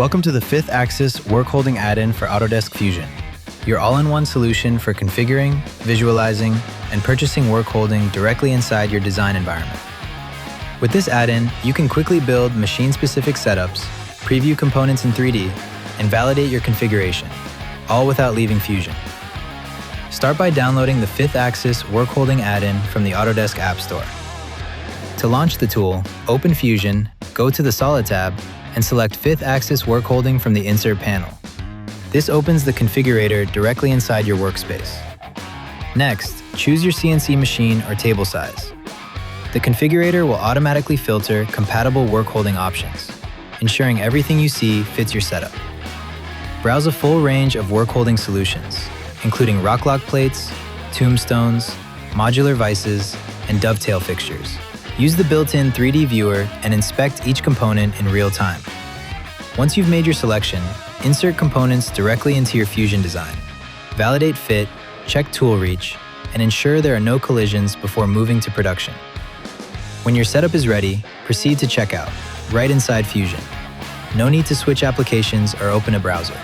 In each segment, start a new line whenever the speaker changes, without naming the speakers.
Welcome to the 5th Axis Workholding add-in for Autodesk Fusion, your all-in-one solution for configuring, visualizing, and purchasing workholding directly inside your design environment. With this add-in, you can quickly build machine-specific setups, preview components in 3D, and validate your configuration, all without leaving Fusion. Start by downloading the 5th Axis Workholding add-in from the Autodesk App Store. To launch the tool, open Fusion, go to the Solid tab, and select 5th Axis Workholding from the Insert panel. This opens the configurator directly inside your workspace. Next, choose your CNC machine or table size. The configurator will automatically filter compatible workholding options, ensuring everything you see fits your setup. Browse a full range of workholding solutions, including rock-lock plates, tombstones, modular vices, and dovetail fixtures. Use the built-in 3D viewer and inspect each component in real time. Once you've made your selection, insert components directly into your Fusion design. Validate fit, check tool reach, and ensure there are no collisions before moving to production. When your setup is ready, proceed to checkout, right inside Fusion. No need to switch applications or open a browser.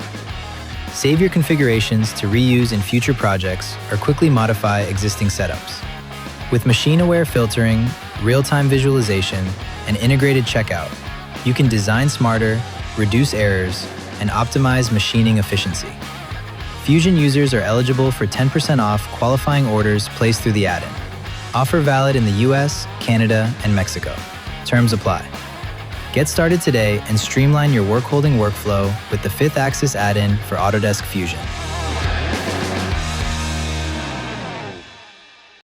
Save your configurations to reuse in future projects or quickly modify existing setups. With machine-aware filtering, real-time visualization, and integrated checkout, you can design smarter, reduce errors, and optimize machining efficiency. Fusion users are eligible for 10% off qualifying orders placed through the add-in. Offer valid in the US, Canada, and Mexico. Terms apply. Get started today and streamline your workholding workflow with the 5th Axis add-in for Autodesk Fusion.